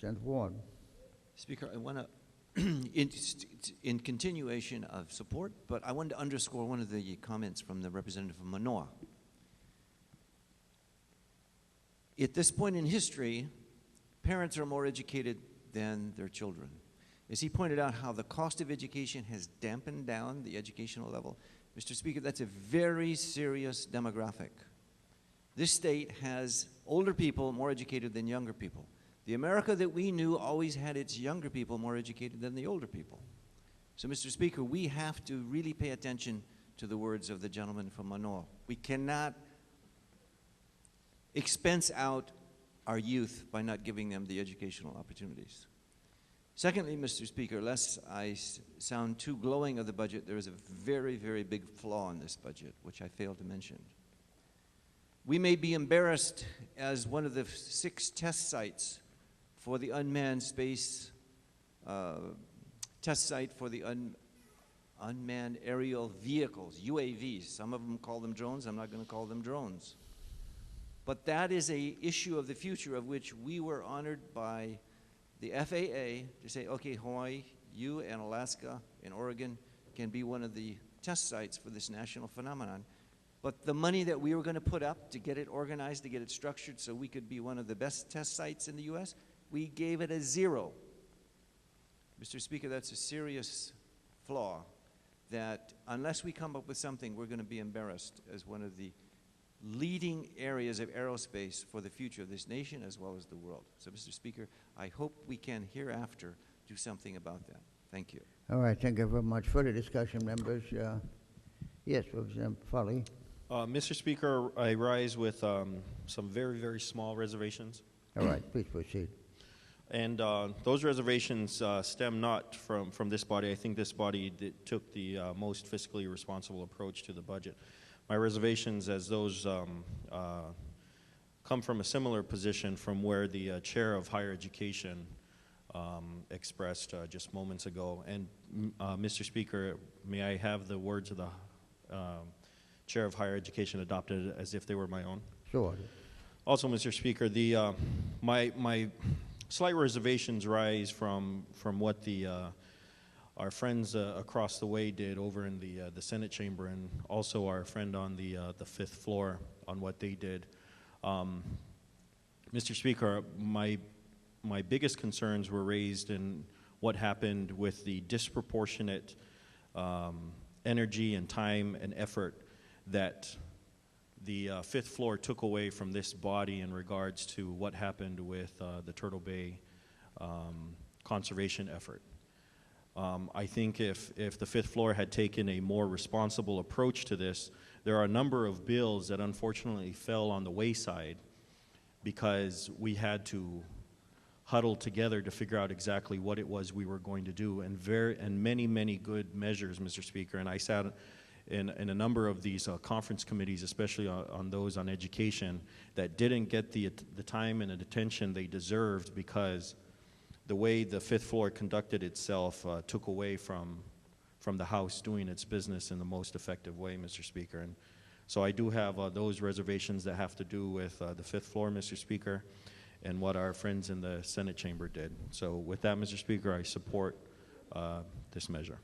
Representative Ward. Speaker, I want to, in continuation of support, but I wanted to underscore one of the comments from the representative of Manoa. At this point in history, parents are more educated than their children. As he pointed out how the cost of education has dampened down the educational level, Mr. Speaker, that's a very serious demographic. This state has older people more educated than younger people. The America that we knew always had its younger people more educated than the older people. So, Mr. Speaker, we have to really pay attention to the words of the gentleman from Manoa. We cannot expense out our youth by not giving them the educational opportunities. Secondly, Mr. Speaker, lest I sound too glowing of the budget, there is a very, very big flaw in this budget, which I failed to mention. We may be embarrassed as one of the 6 test sites for the unmanned space, test site for the unmanned aerial vehicles, UAVs. Some of them call them drones. I'm not going to call them drones. But that is an issue of the future of which we were honored by the FAA to say, okay, Hawaii, you and Alaska and Oregon can be one of the test sites for this national phenomenon. But the money that we were going to put up to get it organized, to get it structured so we could be one of the best test sites in the U.S., we gave it a 0. Mr. Speaker, that's a serious flaw that unless we come up with something, we're going to be embarrassed as one of the leading areas of aerospace for the future of this nation as well as the world. So, Mr. Speaker, I hope we can hereafter do something about that. Thank you. All right, thank you very much. Further discussion, members? Yes, Representative Fale. Mr. Speaker, I rise with some very, very small reservations. All right, please proceed. And those reservations stem not from this body. I think this body took the most fiscally responsible approach to the budget. My reservations, as those come from a similar position from where the chair of higher education expressed just moments ago. And Mr. Speaker, may I have the words of the chair of higher education adopted as if they were my own? Sure. Also, Mr. Speaker, my slight reservations rise from what our friends across the way did over in the Senate chamber, and also our friend on the 5th floor on what they did. Mr. Speaker, my biggest concerns were raised in what happened with the disproportionate energy and time and effort that the 5th floor took away from this body in regards to what happened with the Turtle Bay conservation effort. I think if the 5th floor had taken a more responsible approach to this, there are a number of bills that unfortunately fell on the wayside because we had to huddle together to figure out exactly what it was we were going to do, and many, many good measures, Mr. Speaker. And I sat in a number of these conference committees, especially on those on education, that didn't get the time and attention they deserved because the way the 5th floor conducted itself took away from the House doing its business in the most effective way, Mr. Speaker. And so I do have those reservations that have to do with the 5th floor, Mr. Speaker, and what our friends in the Senate chamber did. So with that, Mr. Speaker, I support this measure.